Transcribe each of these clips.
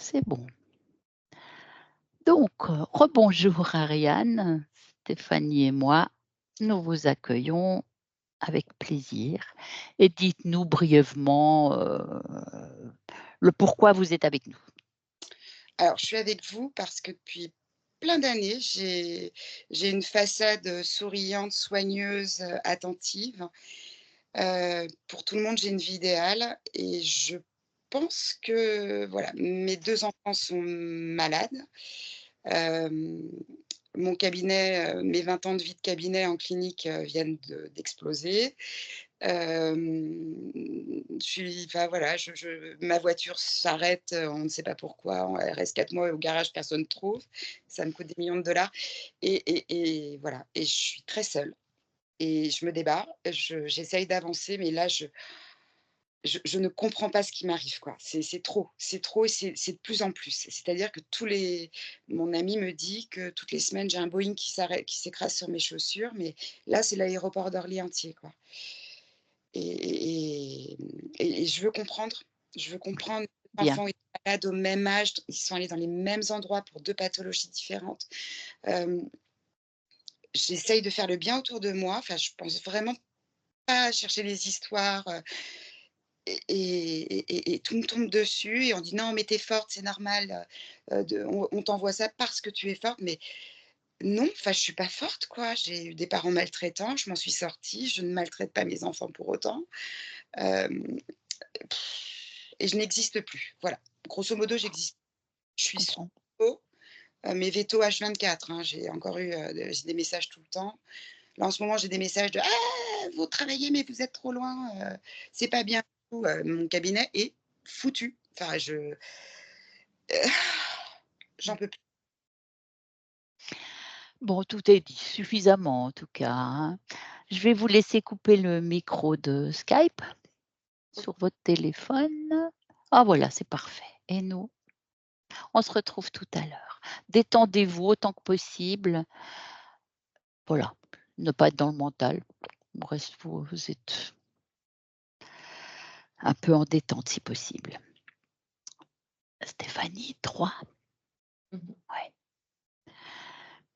c'est bon. Donc, rebonjour Ariane, Stéphanie et moi, nous vous accueillons avec plaisir et dites-nous brièvement, le pourquoi vous êtes avec nous. Alors, je suis avec vous parce que depuis plein d'années, j'ai une façade, souriante, soigneuse, attentive. Pour tout le monde, j'ai une vie idéale et je pense que, voilà, mes 2 enfants sont malades. Hem, Mon cabinet, mes 20 ans de vie de cabinet en clinique, viennent d'exploser. Enfin voilà, ma voiture s'arrête, on ne sait pas pourquoi, elle reste 4 mois au garage, personne ne trouve. Ça me coûte des millions de dollars et voilà, et je suis très seule et je me débat, j'essaye d'avancer, mais là je ne comprends pas ce qui m'arrive, quoi. C'est trop et c'est de plus en plus. C'est-à-dire que mon ami me dit que toutes les semaines, j'ai un Boeing qui s'écrase sur mes chaussures, mais là, c'est l'aéroport d'Orly entier, quoi. Et je veux comprendre. Je veux comprendre. Les Bien, enfants étaient malades au même âge, ils sont allés dans les mêmes endroits pour 2 pathologies différentes. Hem, J'essaye de faire le bien autour de moi, enfin, je pense vraiment pas à chercher les histoires, et tout me tombe dessus et on dit: «Non, mais tu es forte, c'est normal, on t'envoie ça parce que tu es forte», mais non, enfin, je suis pas forte, quoi. J'ai eu des parents maltraitants, je m'en suis sortie, je ne maltraite pas mes enfants pour autant. Hem Et je n'existe plus. Voilà. Grosso modo, j'existe. Je je suis sous comprends. veto, mais veto H24, hein. J'ai encore eu, j'ai des messages tout le temps. Là, en ce moment, j'ai des messages de: «Ah, vous travaillez, mais vous êtes trop loin, c'est pas bien du tout». Mon cabinet est foutu. Enfin, j'en peux plus. Bon, tout est dit, suffisamment en tout cas, hein. Je vais vous laisser couper le micro de Skype sur votre téléphone. Ah voilà, c'est parfait et nous, on se retrouve tout à l'heure. Détendez-vous autant que possible. Voilà, ne pas être dans le mental. Reste vous êtes un peu en détente si possible. Stéphanie, 3. Mmh. Ouais.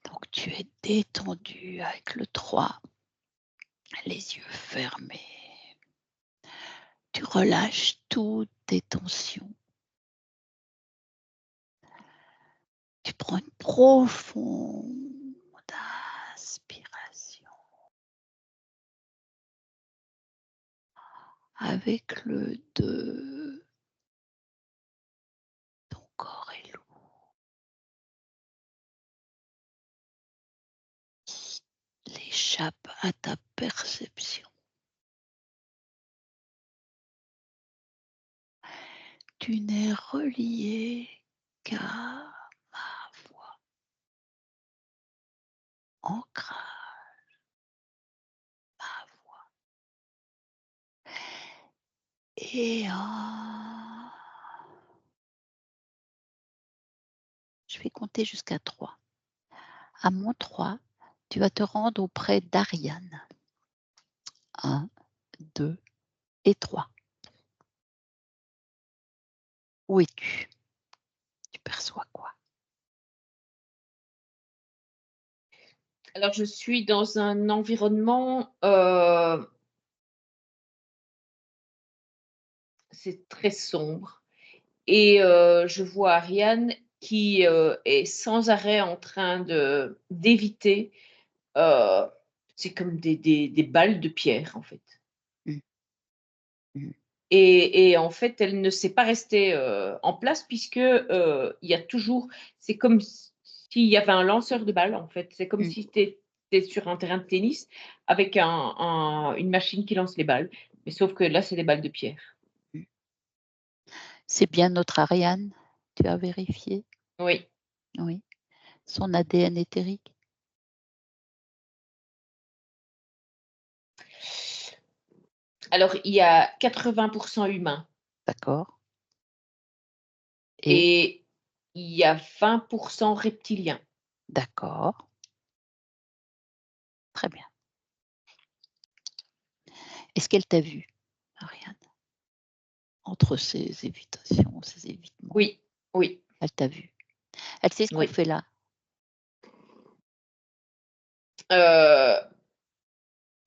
Donc tu es détendue avec le 3, les yeux fermés. Tu relâches toutes tes tensions. Tu prends une profonde inspiration. Avec le 2, ton corps est lourd. Il échappe à ta perception. Tu n'es relié qu'à ma voix. Ancrage ma voix. Et je vais compter jusqu'à 3. À mon 3, tu vas te rendre auprès d'Ariane. 1, 2 et 3. Où es-tu? Tu perçois quoi? Alors je suis dans un environnement, c'est très sombre et je vois Ariane qui, est sans arrêt en train d'éviter, heu, c'est comme des balles de pierre, en fait. Mmh, mmh. Et en fait, elle ne sait pas rester, en place puisque, il y a toujours c'est comme s'il y avait un lanceur de balles, en fait. C'est comme Mmh, si tu étais sur un terrain de tennis avec une machine qui lance les balles, mais sauf que là, c'est des balles de pierre. mmh. C'est bien notre Ariane? Tu as vérifié? Oui. Oui. Son ADN éthérique? Alors, il y a 80 humain D'accord. Et et il y a 20 reptilien. d'accord, très bien. Est-ce qu'elle t'a vu, Ariane? Entre ces évitations, ces évitements? Oui. Oui, Elle t'a vu. Elle sait ce qu'on oui. fait là?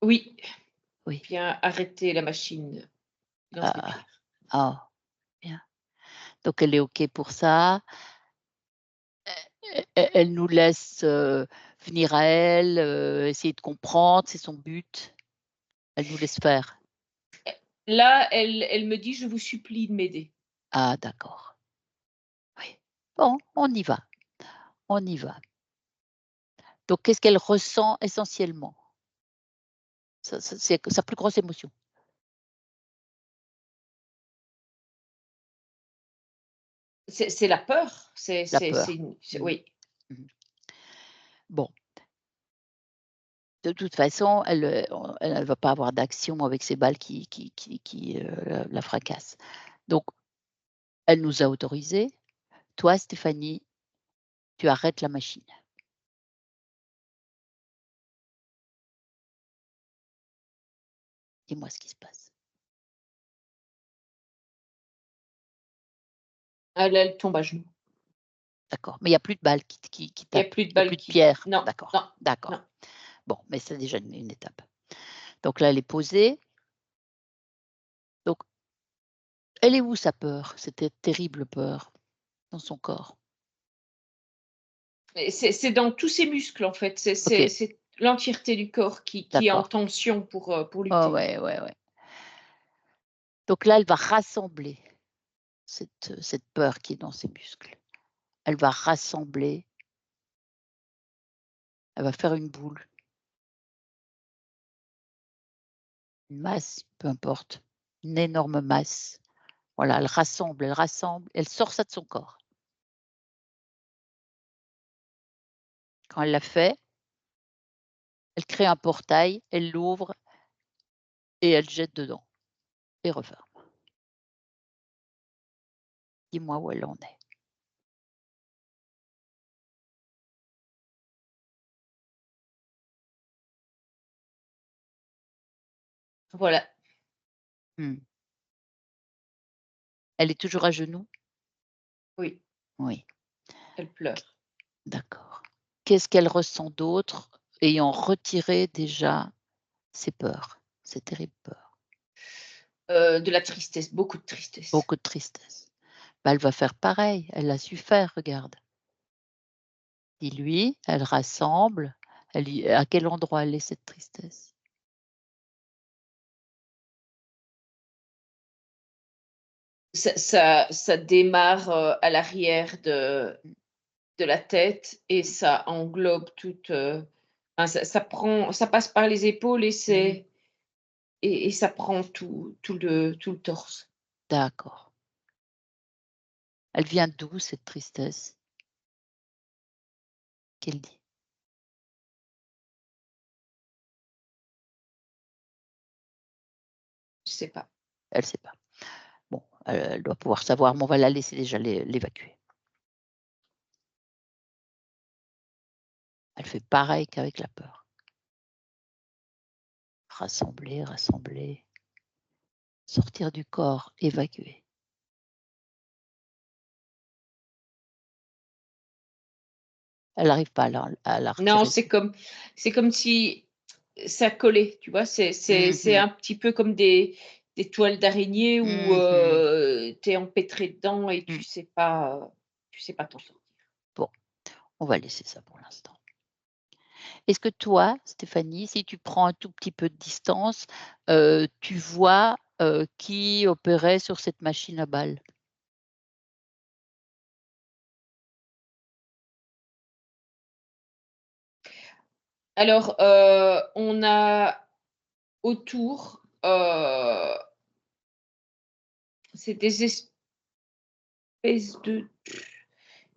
Oui, Oui. bien arrêter la machine, il en serait Ah, pire. ah, bien. Donc elle est OK pour ça. Elle nous laisse, venir à elle, essayer de comprendre, c'est son but. Elle nous laisse faire. Là, elle me dit: «Je vous supplie de m'aider». Ah d'accord, oui. Bon, on y va, on y va. Donc qu'est-ce qu'elle ressent essentiellement? Ça c'est sa plus grosse émotion? C'est la peur, La peur. c'est Mmh. oui. Mmh. Bon, de toute façon, elle va pas avoir d'action avec ces balles qui la fracassent. Donc elle nous a autorisés. Toi, Stéphanie, tu arrêtes la machine. Dis-moi ce qui se passe. Elle tombe à genoux. D'accord, mais il y a plus de balles qui Il y a tapent? plus de Il y a balles plus de qui pierres? non, D'accord, non, d'accord. non. Bon, mais c'est déjà une étape. Donc là, elle est posée. Donc elle est où sa peur? Cette terrible peur dans son corps? Et c'est dans tous ses muscles, en fait. OK, C'est l'entièreté du corps qui est en d'accord. tension pour Oh lutter. ouais, ouais, ouais. Donc là, elle va rassembler cette peur qui est dans ses muscles. Elle va rassembler, elle va faire une boule, une masse, peu importe, une énorme masse. Voilà, elle rassemble, elle sort ça de son corps. Quand elle l'a fait, elle crée un portail, elle l'ouvre et elle jette dedans et referme. Dis-moi où elle en est. Voilà, Mmh. Elle est toujours à genoux? oui, Oui, elle pleure. d'accord. Qu'est-ce qu'elle ressent d'autre ayant retiré déjà ses peurs, ses terribles peurs? De la tristesse, beaucoup de tristesse. Beaucoup de tristesse. Bah, elle va faire pareil, elle a su faire, regarde. Dis-lui, elle rassemble, elle y à quel endroit elle est cette tristesse? Ça démarre, à l'arrière Mmh, de la tête et ça englobe toute, enfin ça passe par les épaules et mmh, ça prend tout le torse. d'accord. Elle vient d'où cette tristesse? Qu'elle dit? Je sais pas. Elle sait pas. Bon, elle doit pouvoir savoir, mais on va la laisser déjà l'évacuer. Elle fait pareil qu'avec la peur. Rassembler, rassembler, sortir du corps, évacuer. Elle n'arrive pas à la Non, retirer de c'est comme si ça collait, tu vois? C'est mmh un petit peu comme des toiles d'araignée où, mh. Mmh. tu es empêtré dedans et Mmh. tu sais pas t'en sortir. Bon, on va laisser ça pour l'instant. Est-ce que toi, Stéphanie, si tu prends un tout petit peu de distance, tu vois, qui opérait sur cette machine à balles? Alors, on a autour, c'est des espèces de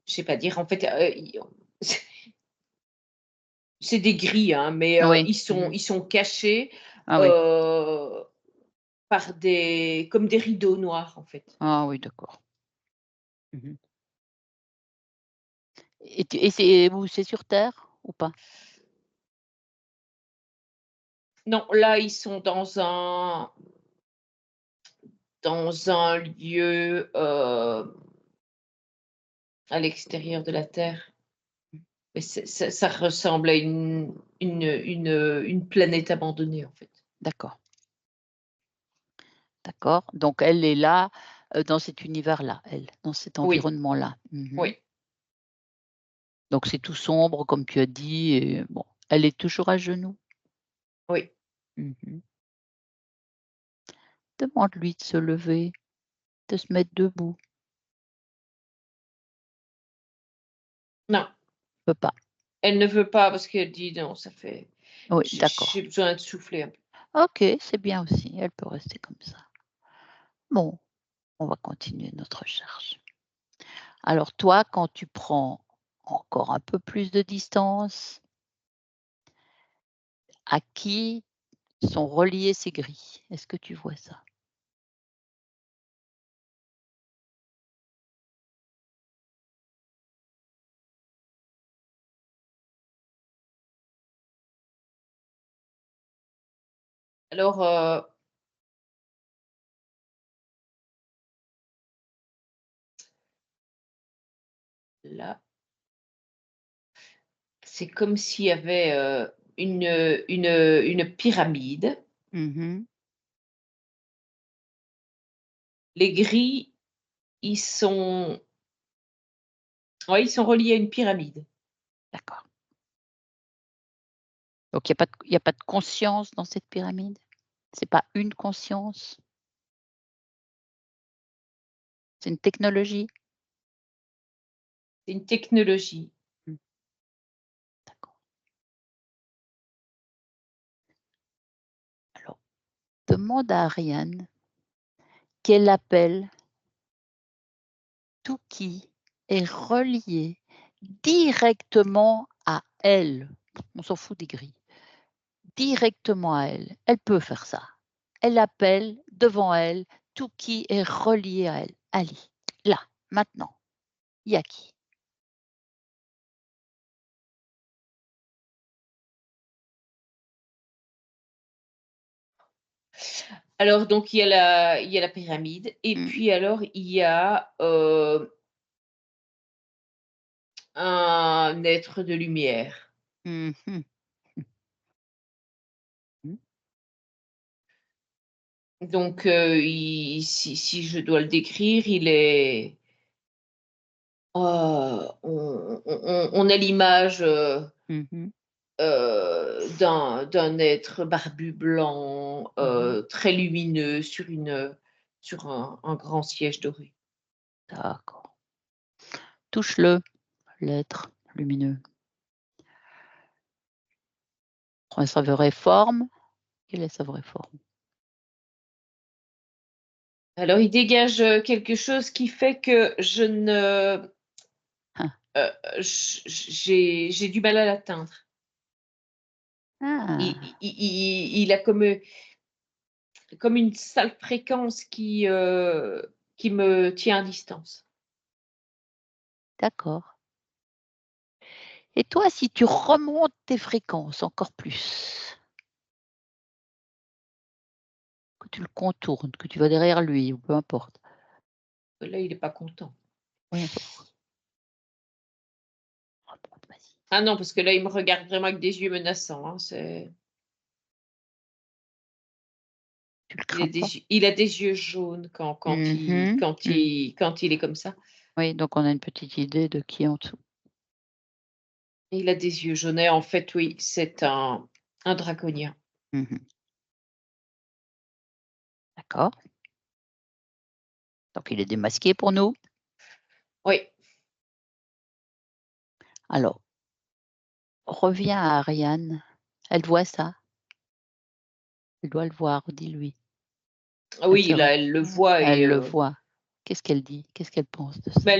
je sais pas dire en fait, i c'est des grilles, hein, mais, Oui. Mmh. ils sont cachés, Ah oui. heu, par des comme des rideaux noirs, en fait. Ah oui, d'accord. Mmh. Et c'est où? C'est sur terre ou pas? Non, là, ils sont dans un lieu, à l'extérieur de la Terre. Mais ça ressemble à une planète abandonnée, en fait. D'accord. D'accord. Donc elle est là, dans cet univers-là, elle, dans cet Oui, environnement-là. Mmh. oui, Donc c'est tout sombre comme tu as dit et bon, elle est toujours à genoux? oui. Mmh. Demande-lui de se lever, de se mettre debout. Non, Peut pas. elle ne veut pas parce qu'elle dit: «Non, ça fait Oui, j'ai d'accord. besoin de souffler un peu». OK, c'est bien aussi, elle peut rester comme ça. Bon, on va continuer notre recherche. Alors toi, quand tu prends encore un peu plus de distance, à qui sont reliées ces grilles? Est-ce que tu vois ça? Alors, là, c'est comme s'il y avait, une pyramide. Mmh. Les grilles, ils sont ouais, ils sont reliés à une pyramide. D'accord. Donc il y a pas de conscience dans cette pyramide? C'est pas une conscience? C'est une technologie? C'est une technologie. Mmh, d'accord. Alors, demande à Ariane qu'elle appelle tout qui est relié directement à elle. On s'en fout des grilles. Directement à elle. Elle peut faire ça. Elle appelle devant elle tout qui est relié à elle. Allez, là, maintenant, il y a qui? Alors donc il y a la pyramide et Mmh. puis alors il y a, un être de lumière. Mmh mh. Mmh. Donc il si je dois le décrire, il est, on a l'image, Mmh mh. d'un être barbu blanc, Mmh. très lumineux sur un grand siège doré. D'accord. Touche-le, l'être lumineux. Prends sa vraie forme. Quelle est sa vraie forme? Alors il dégage, quelque chose qui fait que je ne Ah! j'ai du mal à l'atteindre. Ah! Il a comme une sale fréquence qui me tient à distance. D'accord. Et toi, si tu remontes tes fréquences encore plus, que tu le contournes, que tu vas derrière lui ou peu importe. Là, il est pas content. Oui, remonte, vas-y. Ah non, parce que là, il me regarde vraiment avec des yeux menaçants, hein, c'est Tu le crains pas? il a des yeux jaunes Mmh mh. Mmh. quand il est comme ça. Oui, donc on a une petite idée de qui est en dessous. Il a des yeux jaunes et en fait, oui, c'est un draconien. Mmh mh. D'accord. Donc il est démasqué pour nous. Oui. Alors, reviens à Ariane. Elle voit ça? Elle doit le voir, dis-lui. Elle Oui, se là, elle le voit et elle le voit. Qu'est-ce qu'elle dit? Qu'est-ce qu'elle pense de ça? mais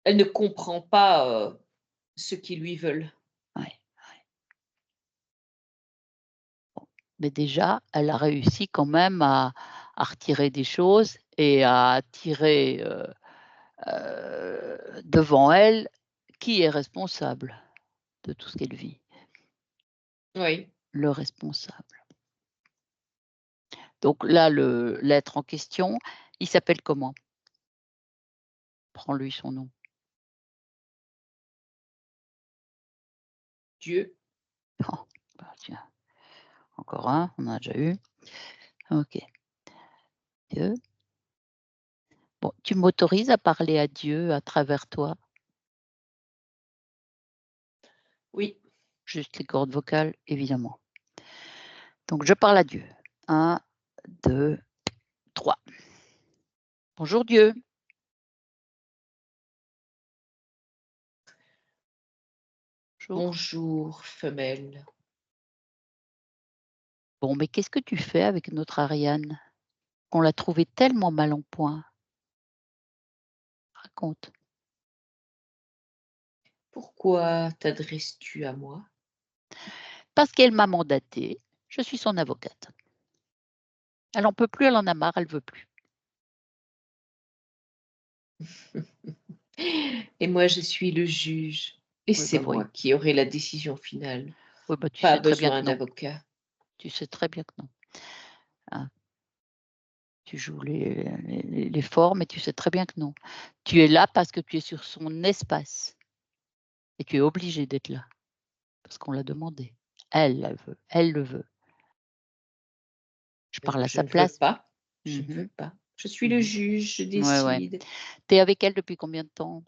elle ne comprend pas, ce qu'ils lui veulent. Ouais. Mais déjà, elle a réussi quand même à retirer des choses et à tirer, devant elle qui est responsable de tout ce qu'elle vit? Oui. Le responsable. Donc là, l'être en question, il s'appelle comment? Prends-lui son nom. Dieu. Oh, bah, tiens, encore un, on en a déjà eu. OK. Dieu. Bon, tu m'autorises à parler à Dieu à travers toi? Oui. Juste les cordes vocales, évidemment. Donc je parle à Dieu. 1, 2, 3. Bonjour Dieu. Bonjour. Bonjour, femelle. Bon, mais qu'est-ce que tu fais avec notre Ariane? On l'a trouvée tellement mal en point. Raconte. Pourquoi t'adresses-tu à moi? Parce qu'elle m'a mandatée, je suis son avocate. Elle en peut plus, elle en a marre, elle veut plus. Et moi, je suis le juge. Et Oui, c'est bah, moi voyons. qui aurai la décision finale. Oui, bah, tu Pas sais très bien que besoin non. d'avocat. Tu sais très bien que non. Hein. Tu joues les forts, mais tu sais très bien que non. Tu es là parce que tu es sur son espace et tu es obligé d'être là parce qu'on l'a demandé. Elle veut, elle le veut. Je parle à Je sa ne veux place. pas. Je ne Mmh. veux pas. Je suis le Mmh. juge, je Ouais, ouais. décide. Tu es avec elle depuis combien de temps?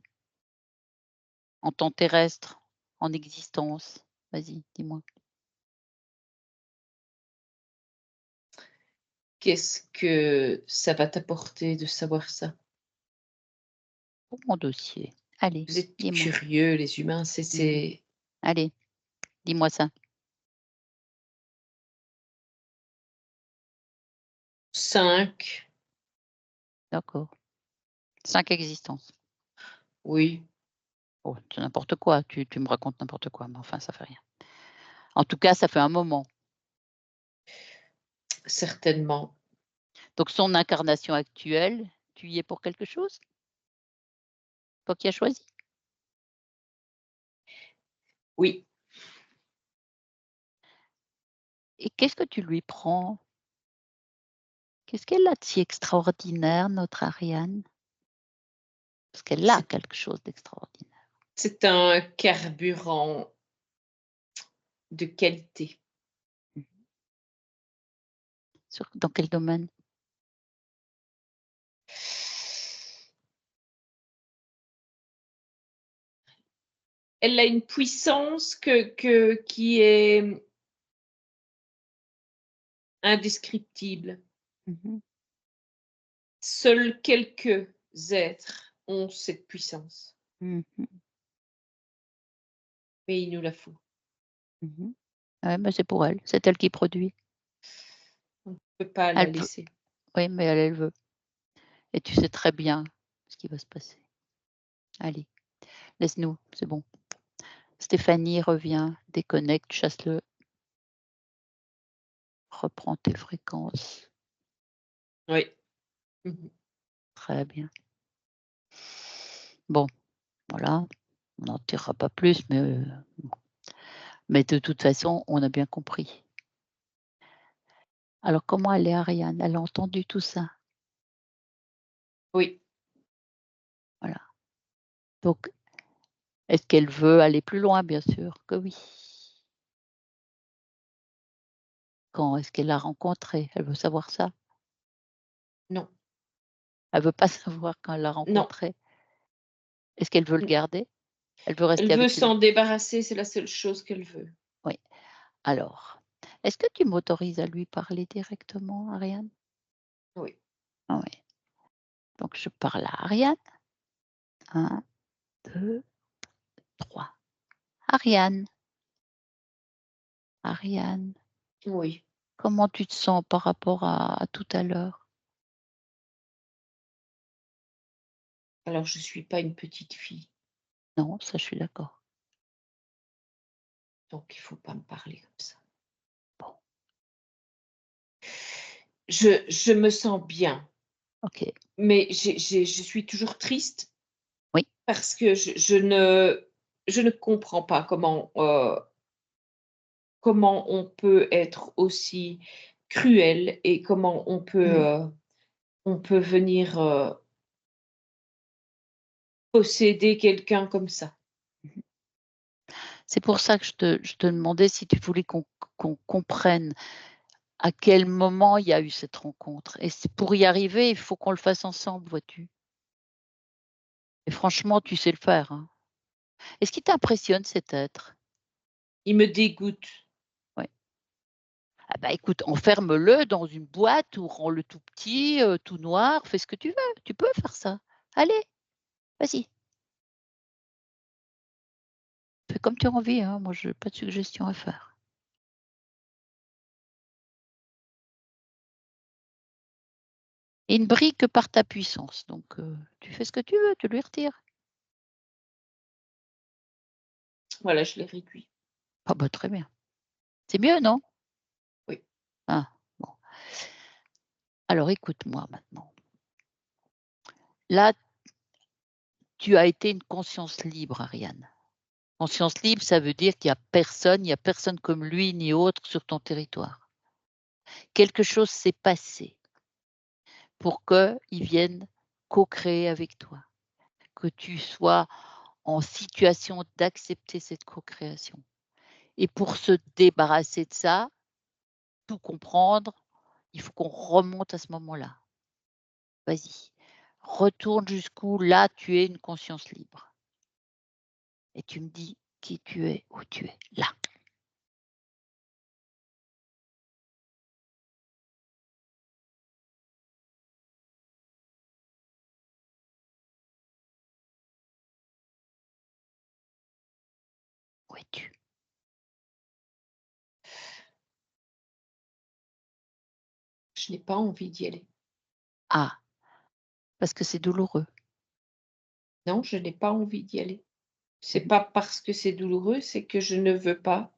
En temps terrestre? En existence? Vas-y, dis-moi. Qu'est-ce que ça va t'apporter de savoir ça? Pour mon dossier. Allez, Vous êtes dis-moi. curieux, les humains, Mmh. Allez, dis-moi ça. 5. D'accord. 5 existences. Oui, Oh, c'est n'importe quoi, tu me racontes n'importe quoi, mais enfin ça fait rien. En tout cas, ça fait un moment. certainement. Donc son incarnation actuelle, tu y es pour quelque chose? Toi qui as choisi? Oui, Et qu'est-ce que tu lui prends? Qu'est-ce qu'elle a de si extraordinaire, notre Ariane? Parce qu'elle a c'est quelque chose d'extraordinaire. c'est un carburant de qualité. Mmh. Dans quel domaine? Elle a une puissance qui est indescriptible. Mmh. Seuls quelques êtres ont cette puissance, Mmh. mais il nous la faut. Mmh. Ouais, bah, c'est pour elle, c'est elle qui produit. On ne peut pas la Elle veut, laisser. oui, mais elle veut et tu sais très bien ce qui va se passer. Allez, laisse-nous, c'est bon. Stéphanie, reviens, déconnecte, chasse-le, reprends tes fréquences. Oui. Mmh. Très bien. Bon, voilà, on n'en tirera pas plus, mais de toute façon, on a bien compris. Alors comment elle est Ariane? Elle a entendu tout ça? Oui. Voilà. Donc, est-ce qu'elle veut aller plus loin? Bien sûr que oui. Quand est-ce qu'elle l'a rencontré? Elle veut savoir ça? Non. Elle veut pas savoir quand elle l'a Non. rencontré? Est-ce qu'elle veut le Mmh. garder? Elle veut Elle rester veut avec lui? s'en débarrasser, c'est la seule chose qu'elle veut. Oui. Alors, est-ce que tu m'autorises à lui parler directement, Ariane? Oui. Ah oui. Donc je parle à Ariane. 1, 2, 3. Ariane, Ariane, Oui. comment tu te sens par rapport à tout à l'heure? Alors je suis pas une petite fille, Non, ça je suis d'accord. donc il faut pas me parler comme ça. Bon, Je me sens bien, OK. mais je suis toujours triste Oui. parce que je ne comprends pas comment on peut être aussi cruel et comment on Mmh. peut venir, posséder quelqu'un comme ça. Mmh. C'est pour ça que je te demandais si tu voulais qu'on comprenne à quel moment il y a eu cette rencontre et c'est pour y arriver, il faut qu'on le fasse ensemble, vois-tu? Et franchement, tu sais le faire, hein. Est-ce qu'il t'impressionne cet être? Il me dégoûte. Ouais. Ah bah, écoute, enferme-le dans une boîte ou rends-le tout petit, tout noir, fais ce que tu veux. Tu peux faire ça. Allez, vas-y, fais comme tu as envie, hein. Moi, j'ai pas de suggestion à faire. Il ne brille que par ta puissance, donc tu fais ce que tu veux, tu lui retires. Voilà, je l'ai réduit. Ah bah, très bien. C'est mieux, non? Oui. Ah, bon. Alors écoute-moi maintenant. Là, tu as été une conscience libre, Ariane. Conscience libre, ça veut dire qu'il y a personne comme lui ni autre sur ton territoire. Quelque chose s'est passé pour qu'il vienne co-créer avec toi, que tu sois en situation d'accepter cette co-création et pour se débarrasser de ça, tout comprendre, il faut qu'on remonte à ce moment-là. Vas-y, retourne jusqu'où là tu es une conscience libre et tu me dis qui tu es, où tu es, là. Où es-tu? Je n'ai pas envie d'y aller. Ah, parce que c'est douloureux. Non, je n'ai pas envie d'y aller. C'est Mmh. pas parce que c'est douloureux, c'est que je ne veux pas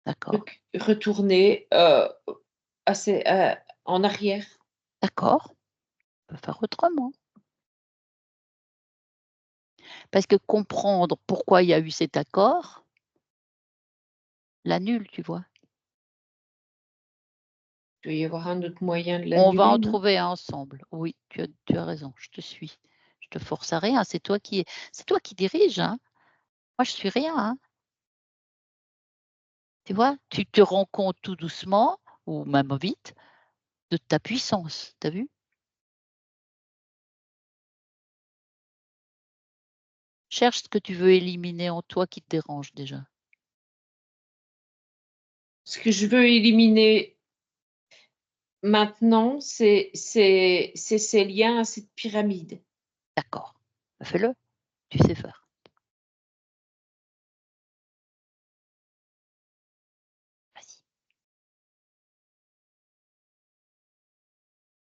D'accord, retourner, à ces en arrière. d'accord, on peut faire autrement. Parce que comprendre pourquoi il y a eu cet accord l'annule, tu vois? Il doit y avoir un autre moyen de On va en l'annuler, non? trouver un ensemble. Oui, tu as raison, je te suis. Je te force à rien, c'est toi qui dirige, hein. Moi, je suis rien, hein. Tu vois? Tu te rends compte tout doucement ou même vite de ta puissance, tu as vu? Cherche ce que tu veux éliminer en toi qui te dérange déjà. Ce que je veux éliminer maintenant, c'est ces liens à cette pyramide. D'accord, bah, fais-le, tu sais faire. Vas-y,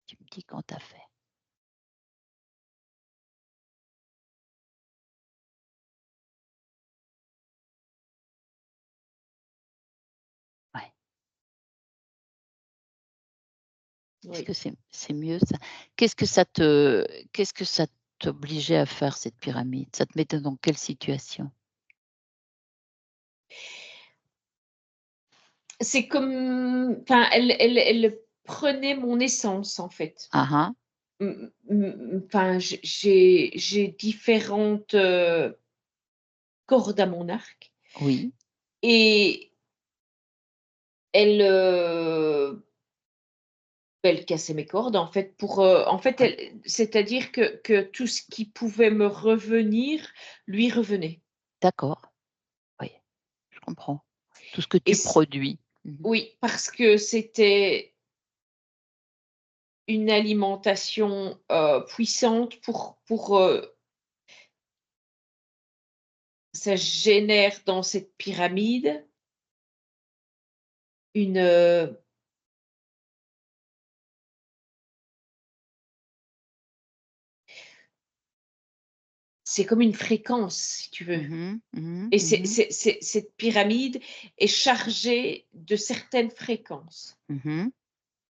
tu me dis quand tu as fait. Ouais. Est-ce Oui. que c'est mieux ça? Qu'est-ce que ça t'obligeait à faire cette pyramide? Ça te mettait dans quelle situation? C'est comme enfin, elle prenait mon essence, en fait. Ah ah, Enfin, j'ai différentes, cordes à mon arc oui, et elle, elle cassait mes cordes, en fait, en fait, ouais, c'est-à-dire que tout ce qui pouvait me revenir, lui revenait d'accord, oui, je comprends. Tout ce que et tu produis. Mmh. oui, parce que c'était une alimentation, puissante ça génère dans cette pyramide une, c'est comme une fréquence, si tu veux. Mmh mh. Mmh Et mh. Mmh. cette pyramide est chargée de certaines fréquences, Mmh.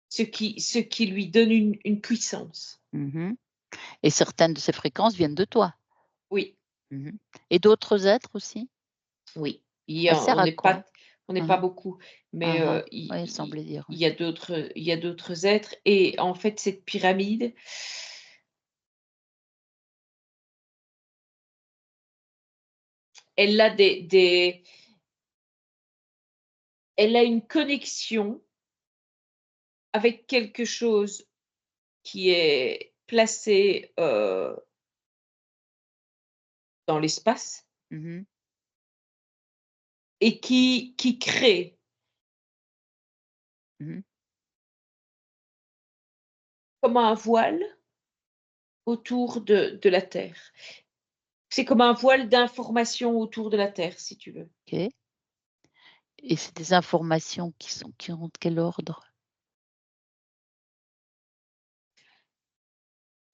ce qui lui donne une puissance. Mmh. Et certaines de ces fréquences viennent de toi. Oui, Mmh. Et d'autres êtres aussi? oui. Elle sert à quoi? On n'est pas Hein, hein. beaucoup, mais Hein, hein. Ouais, elle semblait dire, oui. il y a d'autres êtres et en fait, cette pyramide elle a elle a une connexion avec quelque chose qui est placé, dans l'espace Mmh. et qui crée Mmh. comme un voile autour de la Terre. C'est comme un voile d'information autour de la Terre, si tu veux. OK, et c'est des informations qui ont de quel ordre?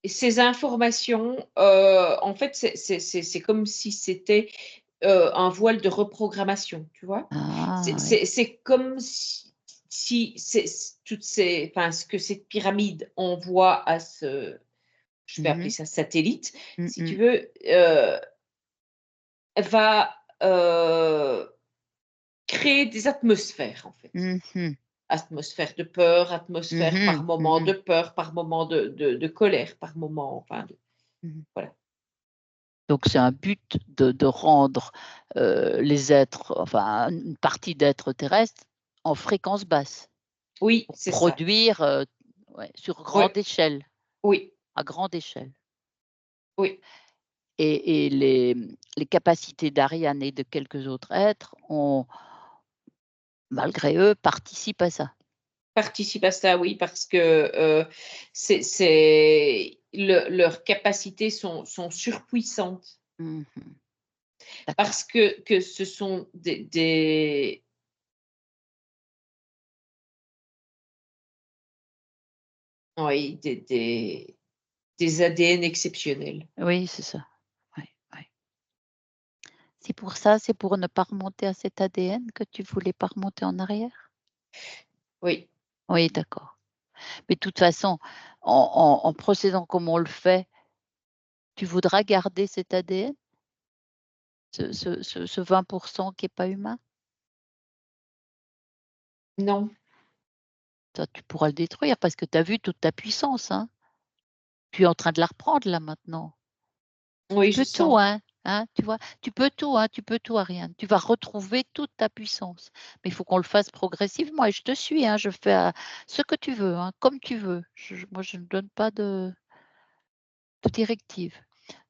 Et ces informations, en fait, c'est comme si c'était, un voile de reprogrammation, tu vois? Ah oui. C'est comme si toutes ces enfin, ce que cette pyramide envoie à ce je vais appeler Mmh. ça satellite, Mmh si tu mh. veux, va, créer des atmosphères, en fait. Mmh. Atmosphère de peur, atmosphère Mmh. par moment Mmh. de peur, par moment de colère, par moment, enfin de Mmh. voilà. Donc c'est un but de rendre, les êtres, enfin une partie d'êtres terrestres en fréquence basse, Oui, pour c'est ça. produire, ouais, sur Oui, grande échelle, oui, à grande échelle, oui. et les capacités d'Ariane et de quelques autres êtres ont, malgré eux, participent à ça. Participe à ça, oui, parce que, c'est leurs capacités sont surpuissantes Mmh. D'accord. parce que ce sont oui, des ADN exceptionnels. Oui, c'est ça. Ouais, ouais. C'est pour ça, c'est pour ne pas remonter à cet ADN que tu voulais pas remonter en arrière? Oui. Oui, d'accord. Mais de toute façon, en procédant comme on le fait, tu voudras garder cet ADN? Ce 20 qui est pas humain? Non. Ça, tu pourras le détruire parce que tu as vu toute ta puissance, hein. Tu es en train de la reprendre là maintenant. Tu Oui, je peux tout, sens. hein, tu vois? Tu peux tout, Ariane. Tu vas retrouver toute ta puissance. Mais il faut qu'on le fasse progressivement et je te suis, hein, je fais, ce que tu veux, hein, comme tu veux. Moi, je ne donne pas de directive.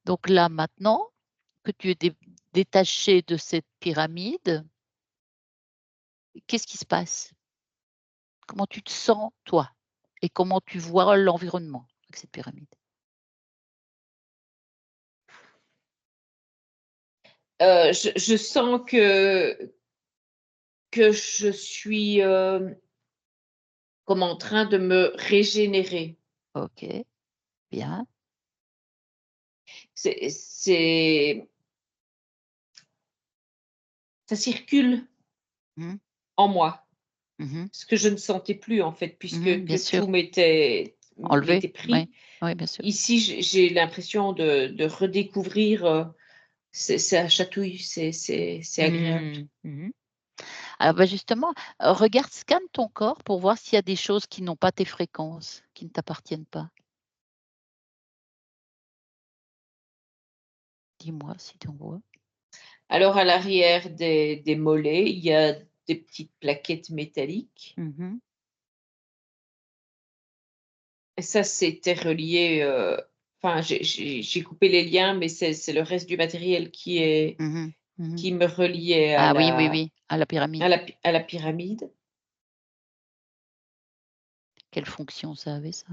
Donc là, maintenant que tu es détaché de cette pyramide, qu'est-ce qui se passe? Comment tu te sens, toi? Et comment tu vois l'environnement avec cette pyramide? Je sens que je suis, comme en train de me régénérer. OK, bien. C'est ça circule Mmh. en moi, Mmh. ce que je ne sentais plus en fait puisque Bien que tout sûr. m'était Enlevé? Oui. pris. Oui, bien sûr. Ici, j'ai l'impression de redécouvrir, ça chatouille, c'est agréable. Mmh. Mmh. Alors, bah, justement, regarde, scanne ton corps pour voir s'il y a des choses qui n'ont pas tes fréquences, qui ne t'appartiennent pas. Dis-moi si tu en vois. Alors à l'arrière des mollets, il y a des petites plaquettes métalliques Mmh. et ça, c'était relié, enfin j'ai coupé les liens, mais c'est le reste du matériel Mmh. Mmh. qui me reliait Ah oui, oui, oui, à la pyramide. à la pyramide. Quelle fonction ça avait ça?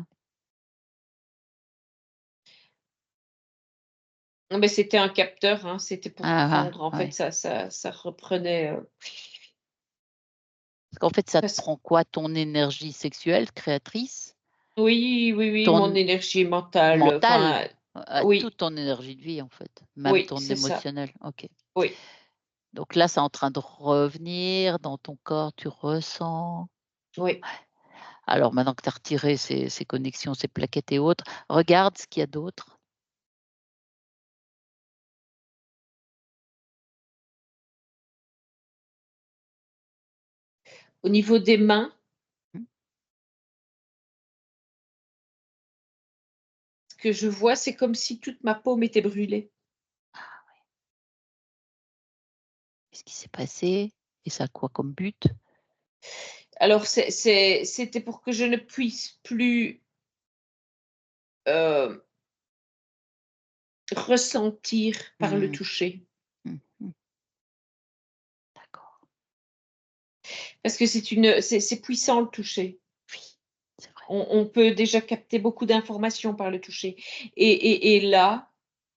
Non, mais c'était un capteur, hein, c'était pour Ah prendre en ah, fait ouais. ça reprenait, Parce qu'en fait, ça te parce prend quoi? Ton énergie sexuelle créatrice? oui, oui, oui, mon Ton énergie mentale, mentale? enfin Toute oui, ton énergie de vie, en fait, même oui, ton c'est ça, émotionnel? OK. oui, Donc là, c'est en train de revenir dans ton corps, tu ressens. oui. Alors maintenant que tu as retiré ces connexions, ces plaquettes et autres, regarde ce qu'il y a d'autre. Au niveau des mains, Mmh. ce que je vois, c'est comme si toute ma paume était brûlée. Qu'est-ce qui s'est passé? Et ça a quoi comme but? Alors c'était pour que je ne puisse plus, heu, ressentir par le Mmh. toucher. Mmh mh. D'accord. Parce que c'est puissant le toucher. Oui, c'est vrai. On peut déjà capter beaucoup d'informations par le toucher et là,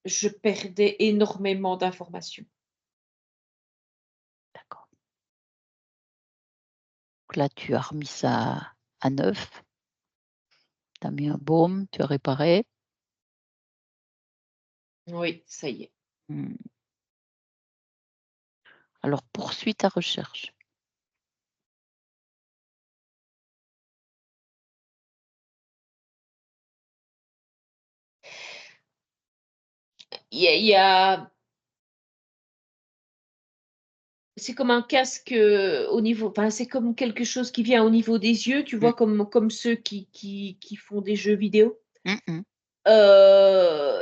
je perdais énormément d'informations. D'accord. Donc là, tu as remis ça à neuf, tu as mis un baume, tu as réparé. Oui, ça y est. Mmh. Alors poursuis ta recherche. Il y a c'est comme un casque, au niveau enfin, c'est comme quelque chose qui vient au niveau des yeux, tu Mmh. vois? Comme ceux qui font des jeux vidéo, Mmh mh.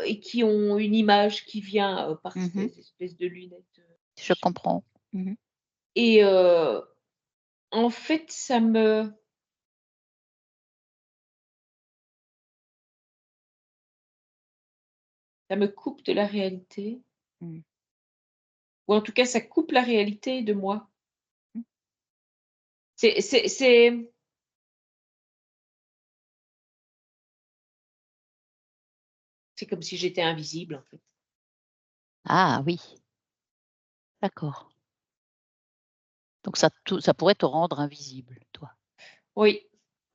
et qui ont une image qui vient, par Mmh. ces espèces de lunettes, Je comprends. Mmh mh. et en fait, ça me coupe de la réalité, Mmh. ou en tout cas, ça coupe la réalité de moi. Mmh. C'est comme si j'étais invisible, en fait. Ah oui, d'accord. Donc ça pourrait te rendre invisible, toi? Oui,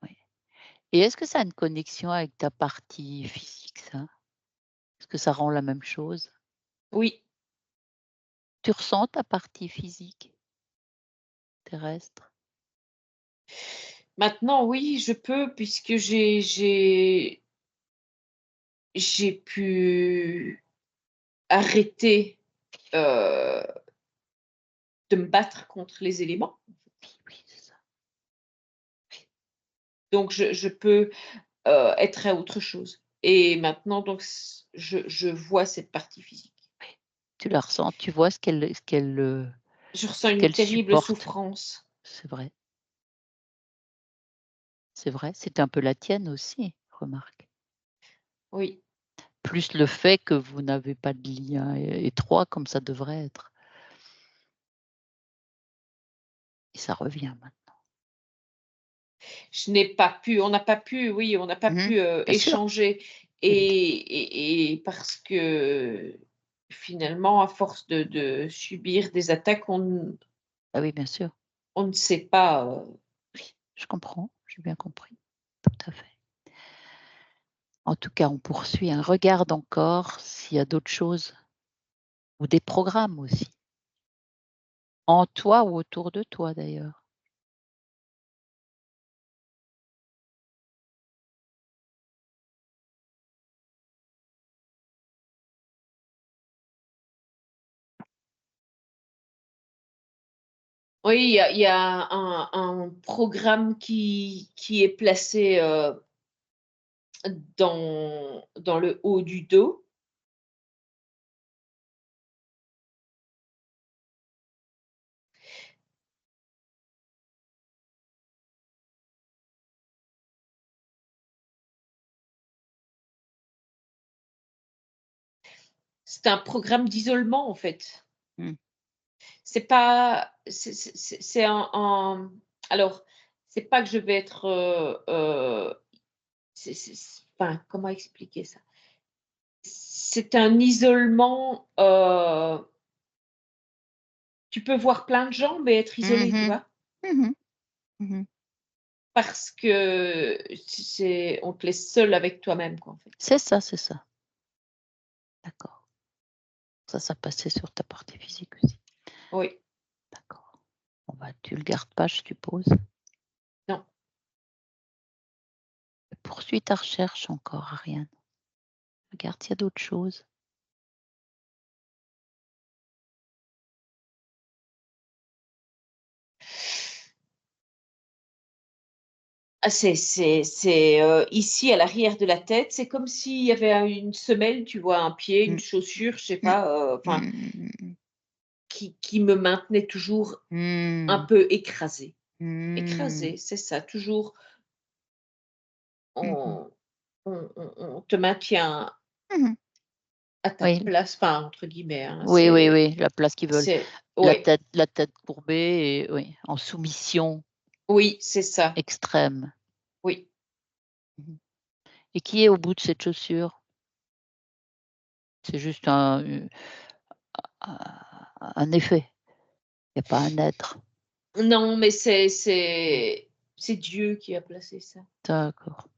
Oui. Et est-ce que ça a une connexion avec ta partie physique, ça? Est-ce que ça rend la même chose? oui. Tu ressens ta partie physique terrestre? Maintenant, oui, je peux puisque j'ai pu arrêter, heu, de me battre contre les éléments. Oui, oui, c'est ça. Donc je peux, être à autre chose et maintenant donc je vois cette partie physique. Tu la ressens, tu vois Je ressens ce une qu'elle terrible supporte. souffrance. C'est vrai, c'est vrai. C'est un peu la tienne aussi, remarque. Oui, Plus le fait que vous n'avez pas de lien étroit comme ça devrait être et ça revient maintenant. je n'ai pas pu on n'a pas pu oui, on n'a pas Mmh. pu, Bien sûr, échanger évidemment. et parce que finalement à force de subir des attaques, Ah oui, bien sûr. on ne sait pas, Oui, je comprends, j'ai bien compris. Tout à fait. En tout cas, on poursuit, hein. Regarde encore s'il y a d'autres choses ou des programmes aussi, en toi ou autour de toi d'ailleurs. oui, il y a un programme qui est placé, dans le haut du dos. C'est un programme d'isolement, en fait. Mmh. C'est pas c'est un alors, c'est pas que je vais être, enfin, comment expliquer ça? C'est un isolement, tu peux voir plein de gens, mais être Mmh isolé, tu mh. vois? Mmh mh. Mmh. Parce que on te laisse seul avec toi-même, quoi, en fait. C'est ça. D'accord. Ça passait sur ta partie physique aussi. Oui, D'accord. Bon bah, tu le gardes pas, je suppose? non. Poursuis ta recherche encore, Ariane. Regarde s'il y a d'autres choses. Ah, ici à l'arrière de la tête, c'est comme s'il y avait une semelle, tu vois? Un pied, une Mmh. chaussure, je sais Mmh. pas, Mmh enfin, mh, mmh. qui me maintenait toujours un Mmh. peu écrasée. Mmh. Écrasée, c'est ça, toujours Mmh mh. on te maintient Mmh. à ta Oui, place, enfin entre guillemets, hein, oui, oui, oui, la place qu'ils veulent. c'est oui, La tête courbée et oui, en soumission oui, c'est ça, extrême. oui. Mmh. Et qui est au bout de cette chaussure? C'est juste un effet, il y a pas un être. Non, mais Mmh. c'est Dieu qui a placé ça. D'accord,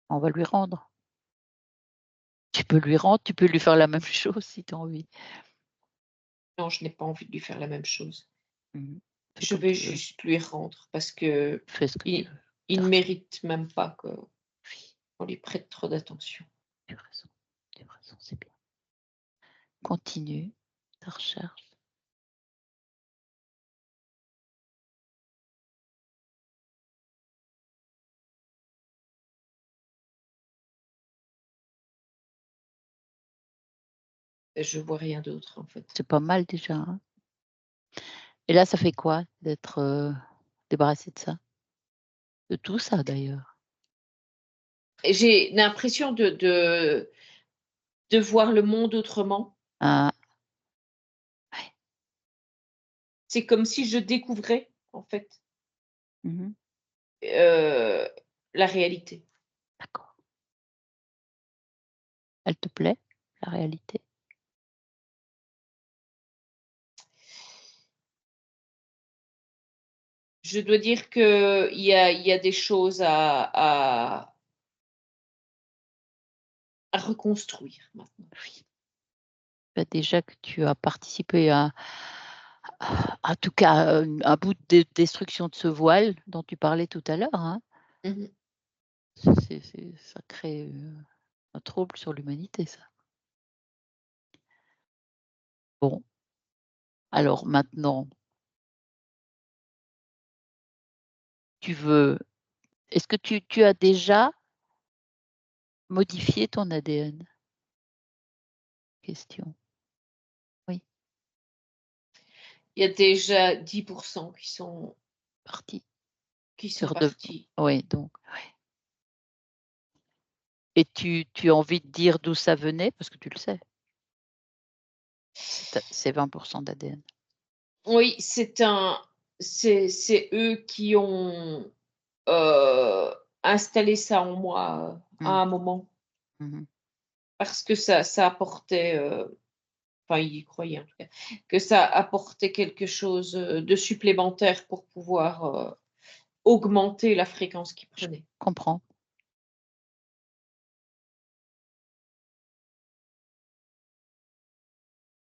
on va lui rendre. Tu peux lui rendre, tu peux lui faire la même chose si tu as envie. Non, je n'ai pas envie de lui faire la même chose. Mmh. Fais Je comme vais tu veux, juste lui rendre parce que fais ce que tu il veux. Tu il as ne raison, mérite même pas qu'on oui, lui prête trop d'attention. tu as raison, tu as raison, c'est bien. Continue ta recherche. Et je vois rien d'autre, en fait. C'est pas mal déjà, hein? Et là, ça fait quoi d'être, débarrassé de ça? De tout ça d'ailleurs? Et j'ai l'impression de voir le monde autrement. Ah, ouais. C'est comme si je découvrais, en fait, Mmh mh. heu, la réalité. D'accord. Elle te plaît, la réalité? Je dois dire qu'il y a des choses à reconstruire maintenant. Oui. Bah, déjà que tu as participé à en tout cas, un bout de destruction de ce voile dont tu parlais tout à l'heure, hein. Mmh mh. C'est ça crée, un trouble sur l'humanité ça. Bon, alors maintenant, tu veux est-ce que tu as déjà modifié ton ADN? Question. Oui, Il y a déjà 10 parti. qui Tu sont redev partis. Oui, donc ouais, et tu as envie de dire d'où ça venait? Parce que tu le sais, c'est 20 d'ADN. Oui, c'est eux qui ont, heu, installé ça en moi, à Mmh. un moment. Mmh mh. Parce que ça apportait, enfin ils y croyaient en tout cas, que ça apportait quelque chose, de supplémentaire pour pouvoir, augmenter la fréquence qu'ils Je prenaient. comprends.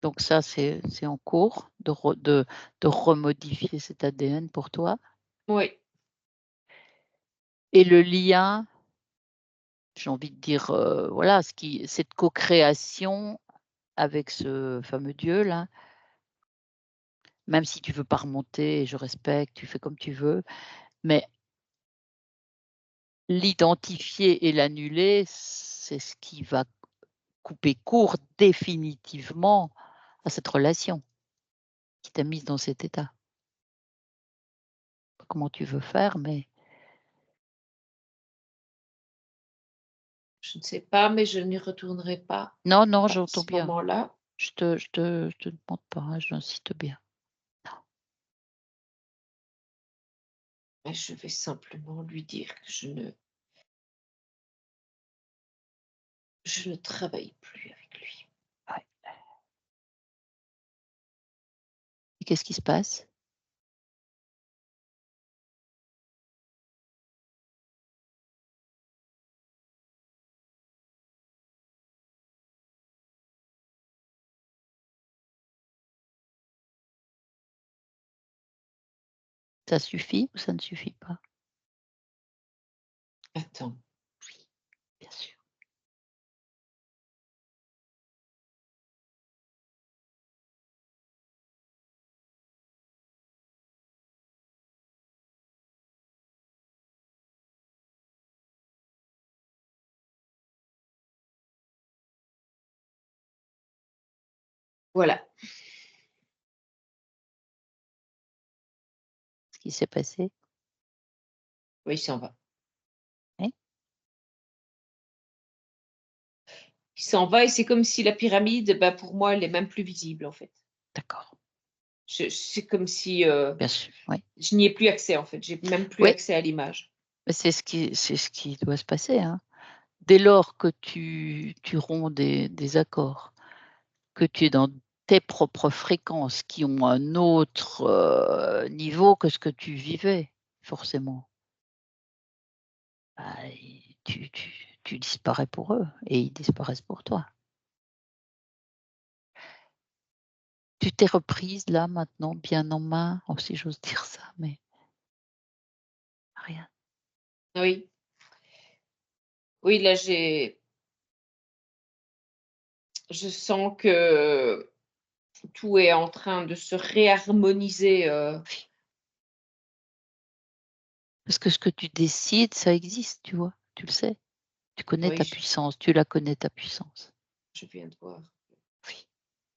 Donc ça, c'est en cours de remodifier cet ADN pour toi Oui, et le lien, j'ai envie de dire, voilà, cette co-création avec ce fameux Dieu là, même si tu veux pas remonter et je respecte, tu fais comme tu veux, mais l'identifier et l'annuler, c'est ce qui va couper court définitivement à cette relation qui t'a mise dans cet état. Comment tu veux faire, mais je ne sais pas, mais je n'y retournerai pas non, non, à j'entends ce bien. moment-là. Je te demande pas, hein, j'insiste bien. Non. Mais je vais simplement lui dire que je ne travaille plus avec lui. Ouais. Et qu'est-ce qui se passe? Ça suffit ou ça ne suffit pas? Attends, Oui, bien sûr. voilà. ce qui s'est passé? Oui, il s'en va. Oui? Il s'en va et c'est comme si la pyramide, bah, pour moi, elle est même plus visible, en fait. D'accord. C'est comme si, Bien sûr, oui. je n'y ai plus accès, en fait. J'ai même plus Oui, accès à l'image. mais c'est ce qui doit se passer, hein. Dès lors que tu romps des accords, que tu es dans tes propres fréquences qui ont un autre, niveau que ce que tu vivais, forcément, bah, i tu disparais pour eux et ils disparaissent pour toi. Tu t'es reprise là, maintenant, bien en main, oh si j'ose dire ça, mais rien. Oui. Oui, là, je sens que tout est en train de se réharmoniser, Oui, parce que ce que tu décides, ça existe, tu vois? Tu le sais. Tu connais oui, ta puissance, tu la connais ta puissance. je viens de voir. Oui,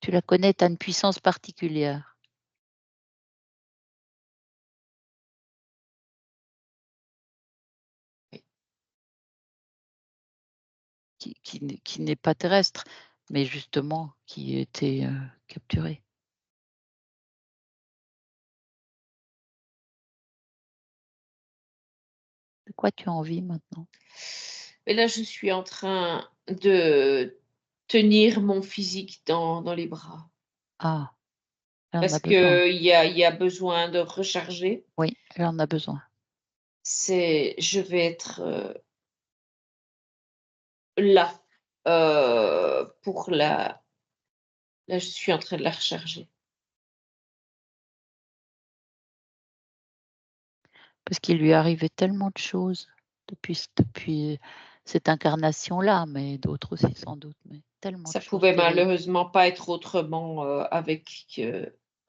tu la connais, tu as une puissance particulière Oui. qui n'est pas terrestre, mais justement qui était, capturée. De quoi tu as envie maintenant? Et là, je suis en train de tenir mon physique dans les bras Ah, elle en a parce besoin. qu'il y a besoin de recharger. Oui, elle en a besoin. Je vais être, là, pour la là, je suis en train de la recharger. Parce qu'il lui est arrivé tellement de choses depuis cette incarnation-là, mais d'autres aussi sans doute, mais tellement de Ça choses pouvait terribles. malheureusement pas être autrement, avec,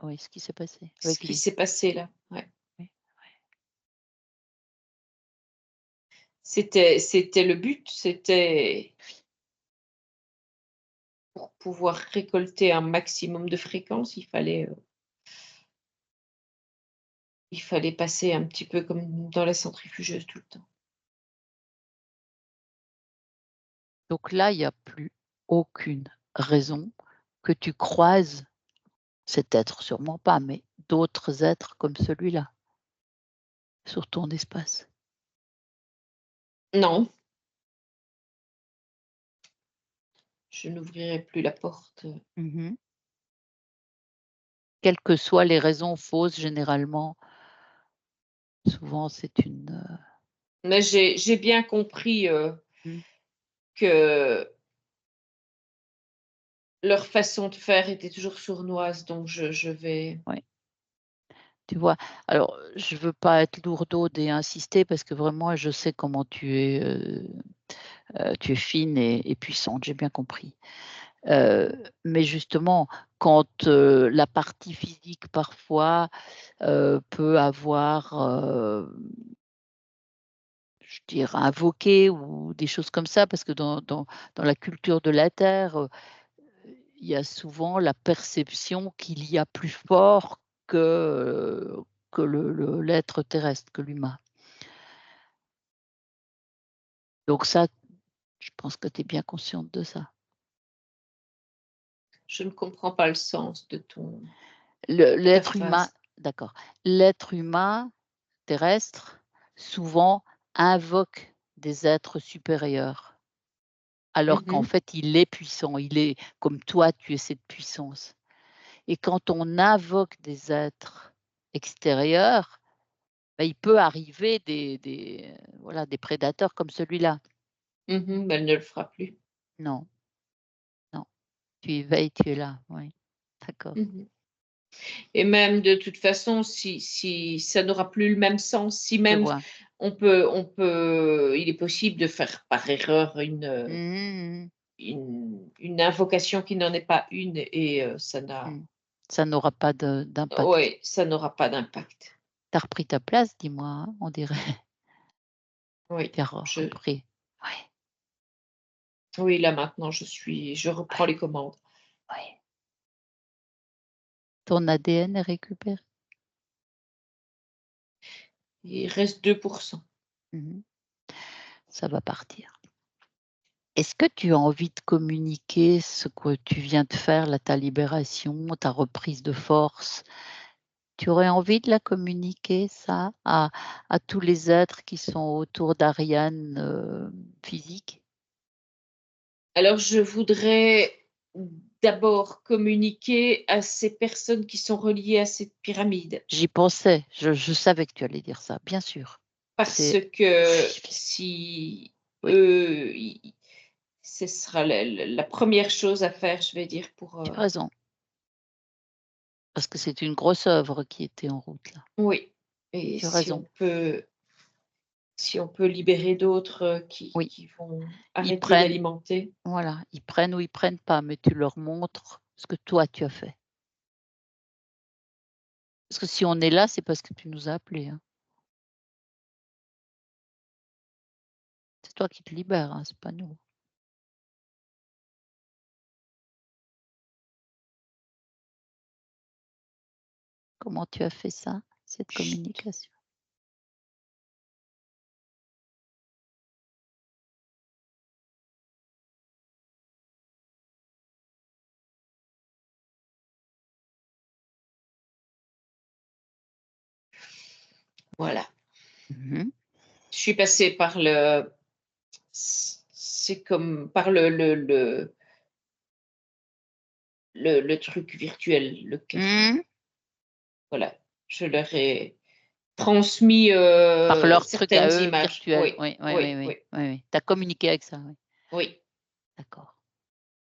Oui, ce qui s'est passé ce avec qui lui. s'est passé là. Ouais. Oui, C'était le but, c'était pour pouvoir récolter un maximum de fréquences, il fallait passer un petit peu comme dans la centrifugeuse tout le temps. donc là, il y a plus aucune raison que tu croises cet être, sûrement pas, mais d'autres êtres comme celui-là, sur ton espace. Non, je n'ouvrirai plus la porte. Mmh. Quelles que soient les raisons fausses, généralement, souvent c'est une, Mais j'ai bien compris, mmh, que leur façon de faire était toujours sournoise, donc je vais ouais, tu vois? Alors, je veux pas être lourdaude et insister parce que vraiment je sais comment tu es fine et puissante, j'ai bien compris. Mais justement, quand, la partie physique parfois, peut avoir, je dirais invoqué ou des choses comme ça, parce que dans la culture de la terre, il y a souvent la perception qu'il y a plus fort que l'être terrestre, que l'humain. Donc ça, je pense que tu es bien consciente de ça. je ne comprends pas le sens de ta L'être humain, phrase. d'accord. L'être humain terrestre, souvent, invoque des êtres supérieurs, alors qu'en Mmh. fait, il est puissant, il est comme toi, tu es cette puissance. Et quand on invoque des êtres extérieurs, bah, il peut arriver voilà, des prédateurs comme celui-là. Mmh. Elle ne le fera plus. Non, non, tu y veilles, tu es là, oui, d'accord, Mmh. Et même de toute façon, si ça n'aura plus le même sens, si je même vois. il est possible de faire par erreur Mmh une invocation qui n'en est pas une et mmh. Ça n'aura pas d'impact. ouais, ça n'aura pas d'impact. Tu as repris ta place, dis-moi, hein, on dirait. Oui, Tu as repris. Ouais, oui, là maintenant je reprends ouais, les commandes. ouais. Ton ADN est récupéré? Il reste 2%. Ça va partir. Est-ce que tu as envie de communiquer ce que tu viens de faire, là, ta libération, ta reprise de force? Tu aurais envie de la communiquer, ça, à tous les êtres qui sont autour d'Ariane, physique? Alors je voudrais d'abord communiquer à ces personnes qui sont reliées à cette pyramide. J'y pensais, je savais que tu allais dire ça, bien sûr. Parce C'est que oui, si oui, eux, ce sera la première chose à faire, je vais dire, pour... tu as raison. Parce que c'est une grosse œuvre qui était en route, là. Oui, et Tu as raison. si on peut libérer d'autres Oui, qui vont ils arrêter prennent d'alimenter. voilà, ils prennent ou ils prennent pas, mais tu leur montres ce que toi tu as fait. Parce que si on est là, c'est parce que tu nous as appelés, hein. C'est toi qui te libères, hein, c'est pas nous. Comment tu as fait ça, cette communication? Voilà. Mmh. Je suis passée par c'est comme par le truc virtuel, le café. Mmh. Voilà, je leur ai transmis, Par leur truc à certaines eux images. virtuel. Oui, Oui, oui, oui, oui, oui, oui, oui, oui. Tu as communiqué avec ça, oui. oui, D'accord.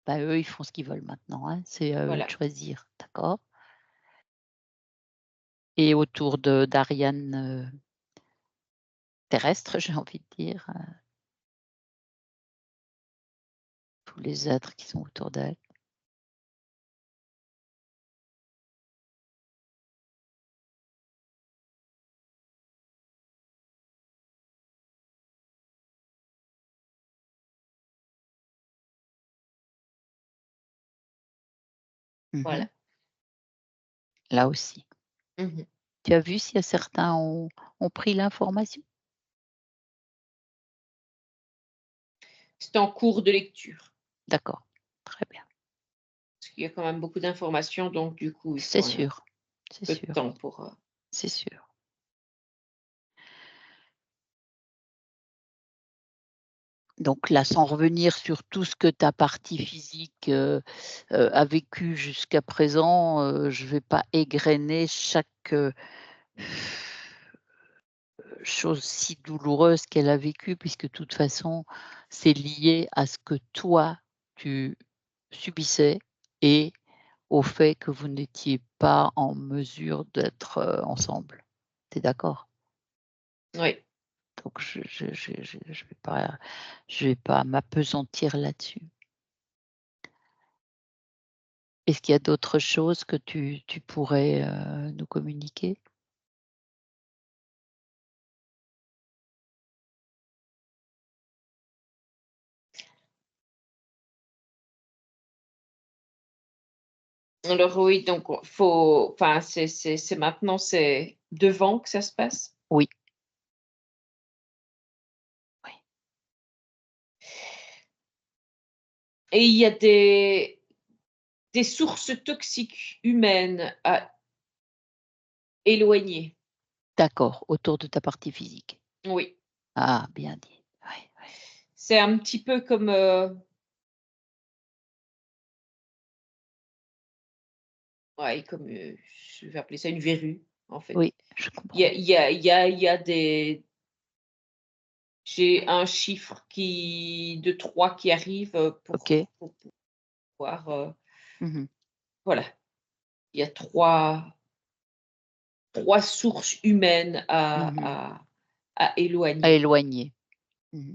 Bah, eux, ils font ce qu'ils veulent maintenant, hein, c'est à eux de voilà. choisir, d'accord? Et autour d'Ariane, terrestre, j'ai envie de dire, tous les êtres qui sont autour d'elle. Mmh. Voilà. Là aussi. Mmh. Tu as vu s'il y a certains ont pris l'information? C'est en cours de lecture, D'accord, très bien. parce qu'il y a quand même beaucoup d'informations, donc du coup, il C'est faut un sûr, c'est peu de sûr, temps pour, c'est sûr. Donc là, sans revenir sur tout ce que ta partie physique, a vécu jusqu'à présent, je ne vais pas égrener chaque, chose si douloureuse qu'elle a vécue puisque de toute façon, c'est lié à ce que toi, tu subissais et au fait que vous n'étiez pas en mesure d'être, ensemble. Tu es d'accord? oui. Donc je vais pas m'appesantir là-dessus. Est-ce qu'il y a d'autres choses que tu pourrais, nous communiquer? Alors oui, donc faut enfin, c'est maintenant, c'est devant que ça se passe. Oui, oui. Et il y a des sources toxiques humaines à éloigner. D'accord, autour de ta partie physique. Oui, Ah, bien dit. Oui, oui. c'est un petit peu comme, ouais, comme, je vais appeler ça une verrue, en fait. Oui, je comprends. Il y a des j'ai un chiffre de 3 qui arrive, OK. pour pouvoir, Mmh. voilà. Il y a trois sources humaines Mmh. à À éloigner. éloigner. Mmh.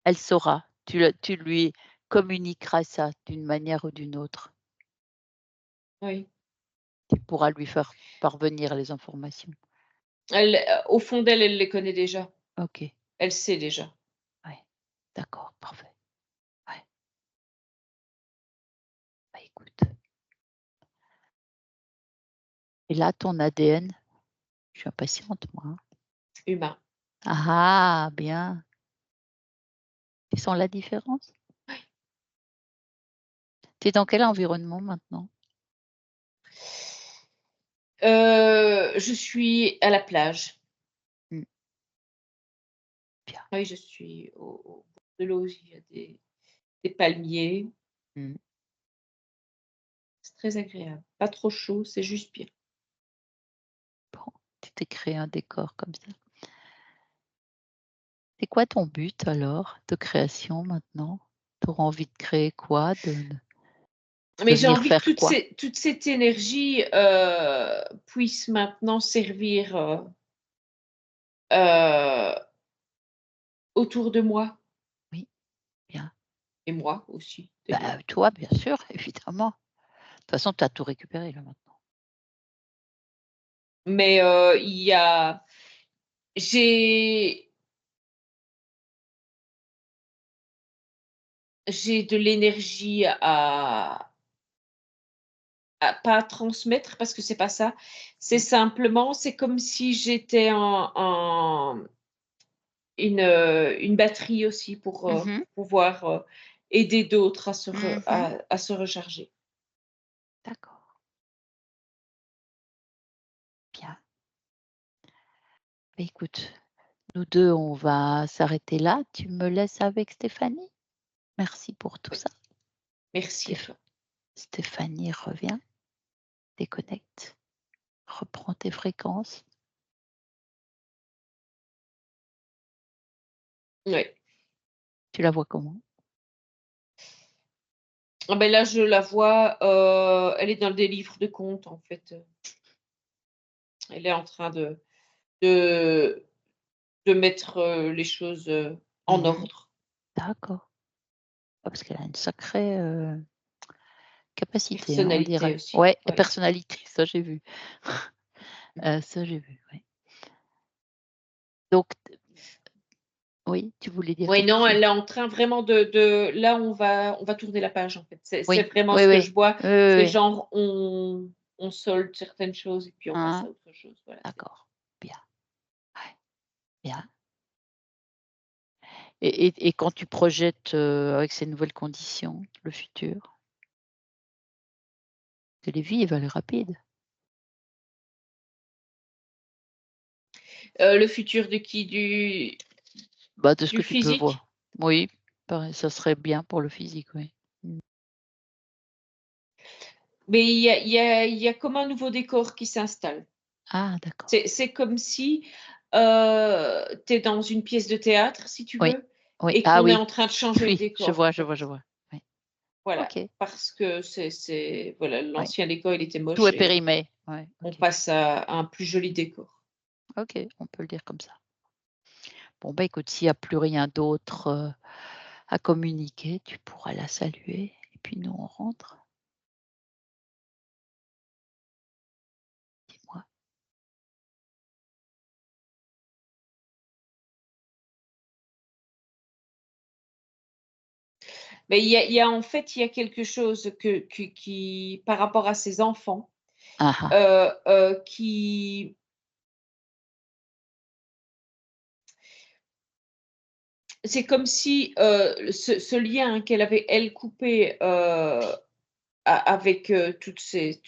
Elle saura. Tu lui communiqueras ça d'une manière ou d'une autre. Oui. Tu pourras lui faire parvenir les informations. Elle, au fond d'elle, elle les connaît déjà. OK. Elle sait déjà. Ouais. D'accord, parfait. Ouais. Bah, écoute, et là, ton ADN? Je suis impatiente, moi, hein. Humain. Ah, bien. Tu sens la différence? Tu es dans quel environnement maintenant? Je suis à la plage. Mmh, bien. Oui, je suis au bord de l'eau, il y a des palmiers. Mmh. C'est très agréable. Pas trop chaud, c'est juste bien. Bon, tu t'es créé un décor comme ça. C'est quoi ton but alors de création maintenant? Tu auras envie de créer quoi? De Mais j'ai venir envie que faire quoi? toute cette énergie, puisse maintenant servir, heu, autour de moi Oui, bien. et moi aussi d'ailleurs. Bah, toi, bien sûr, évidemment. De toute façon, tu as tout récupéré là maintenant. Mais, il y a j'ai j'ai de l'énergie pas à transmettre parce que c'est pas ça. C'est Mmh. simplement, c'est comme si j'étais en une batterie aussi Mmh mh. pour pouvoir, aider d'autres Mmh. à se recharger. D'accord, bien. Bah, écoute, nous 2, on va s'arrêter là. Tu me laisses avec Stéphanie? Merci pour tout Oui, ça. merci à Stéph toi. Stéphanie revient, déconnecte, reprends tes fréquences. Ouais. Tu la vois comment? Ah ben là, je la vois, elle est dans des livres de comptes en fait, elle est en train de de mettre, les choses, en Mmh. ordre. D'accord. Ah parce qu'elle a une sacrée, capacité, hein, on Personnalité dirait. aussi, Ouais, et ouais. personnalité, ça j'ai vu. Ça j'ai vu, ouais. Donc oui, tu voulais dire Oui, quelque non, chose? elle est en train vraiment de là, on va tourner la page, en fait. C'est Oui, vraiment oui, ce que oui. je vois. Oui, oui, C'est oui. genre on solde certaines choses et puis on passe Hein, à autre chose. Voilà, c'est d'accord, bien, ouais, bien. Et quand tu projettes, avec ces nouvelles conditions, le futur, elle est vive, elle est rapide. le futur de qui? Bah, de ce Du que tu peux physique? voir. Oui, pareil, ça serait bien pour le physique, oui. Mmh. Mais il y a comme un nouveau décor qui s'installe. Ah d'accord. C'est comme si, tu es dans une pièce de théâtre, si tu Oui, veux, oui. et Ah qu'on est oui, en train de changer le oui, je décor, vois, en je fait. vois, je vois. Oui. Voilà, OK, parce que c'est voilà, oui. l'ancien décor, il était Tout moche est et périmé. Ouais, on OK. passe à un plus joli décor. OK, on peut le dire comme ça. Bon, bah, écoute, s'il y a plus rien d'autre, à communiquer, tu pourras la saluer et puis nous, on rentre. Dis-moi. Mais il y a en fait, il y a quelque chose qui par rapport à ses enfants, Ah ah. qui c'est comme si, ce lien qu'elle avait, elle, coupé, avec, toute cette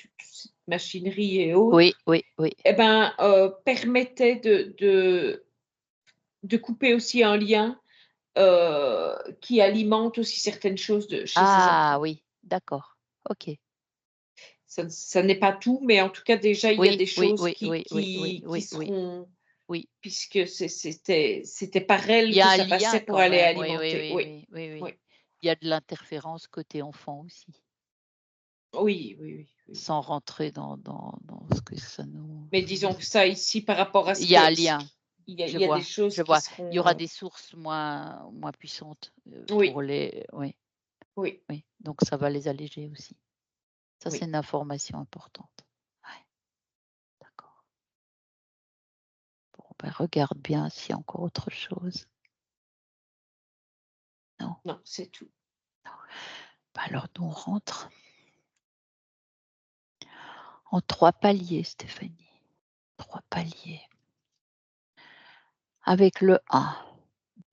machinerie et autres, Oui, oui, oui. et ben, permettait de couper aussi un lien, qui alimente aussi certaines choses de chez ses Ah enfants. oui, d'accord. OK. Ça n'est pas tout, mais en tout cas déjà il y a Oui, des oui, choses oui, qui oui, oui, oui, qui qui oui, oui, seront oui. puisque c'était par Il elle y que a un ça passait lien pour quand aller même. Oui, oui, alimenter. oui, Oui, oui, oui, oui. oui. Il y a de l'interférence côté enfant aussi, Oui, oui, oui, oui. sans rentrer dans ce que ça nous Mais disons que ça ici par rapport à il y a un ce lien. il y a des Je choses qui vois. Il y seront, aura des sources moins puissantes, pour oui, les oui, oui, oui, donc ça va les alléger aussi. Ça, c'est oui. une information importante. Ouais, d'accord. Bon, ben, regarde bien s'il y a encore autre chose. Non? Non, c'est tout. Non. Bah, alors nous, on rentre en 3 paliers, Stéphanie. 3 paliers. Avec le 1,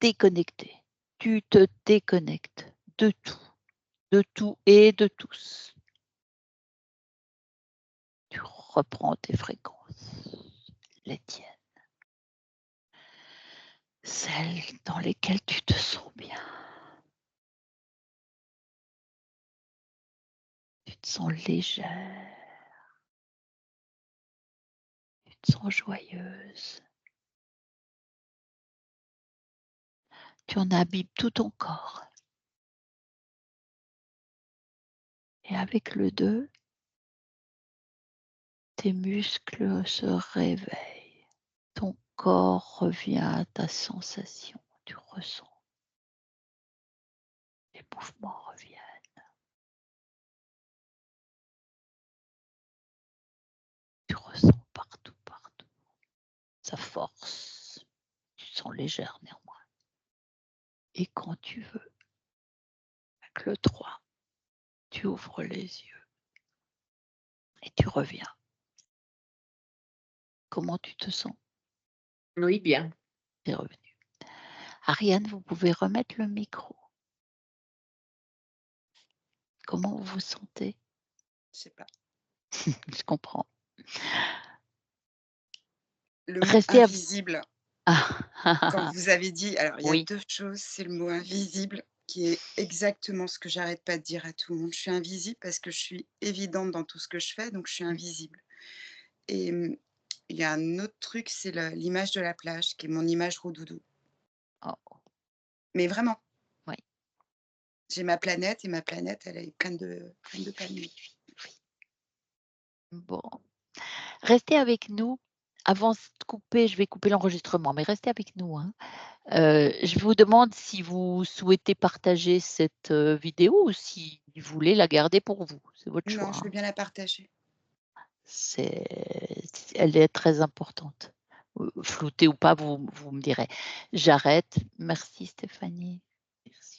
déconnecter. Tu te déconnectes de tout et de tous. Tu reprends tes fréquences, les tiennes. Celles dans lesquelles tu te sens bien. Tu te sens légère. Tu te sens joyeuse. Tu en abîmes tout ton corps. Et avec le 2, tes muscles se réveillent. Ton corps revient à ta sensation. Tu ressens. Les mouvements reviennent. Tu ressens partout. Ça force. Tu te sens légère néanmoins. Et quand tu veux, avec le 3, tu ouvres les yeux et tu reviens. Comment tu te sens? Oui, bien. Tu es revenu. Ariane, vous pouvez remettre le micro. Comment vous vous sentez? Je sais pas. Je comprends. Le mot Restez à invisible, quand ah, vous avez dit alors il y a oui, 2 choses, c'est le mot invisible qui est exactement ce que j'arrête pas de dire à tout le monde. Je suis invisible parce que je suis évidente dans tout ce que je fais, donc je suis invisible et il y a un autre truc, c'est l'image de la plage qui est mon image roue-doudou. oh, Mais vraiment, oui, j'ai ma planète et ma planète, elle est pleine de palmiers. bon. Restez avec nous. Avant de couper, je vais couper l'enregistrement, mais restez avec nous, hein. Je vous demande si vous souhaitez partager cette, vidéo ou si vous voulez la garder pour vous. C'est votre Non, choix, je veux hein. bien la partager. Elle est très importante. Floutée ou pas, vous me direz. J'arrête. Merci Stéphanie. Merci.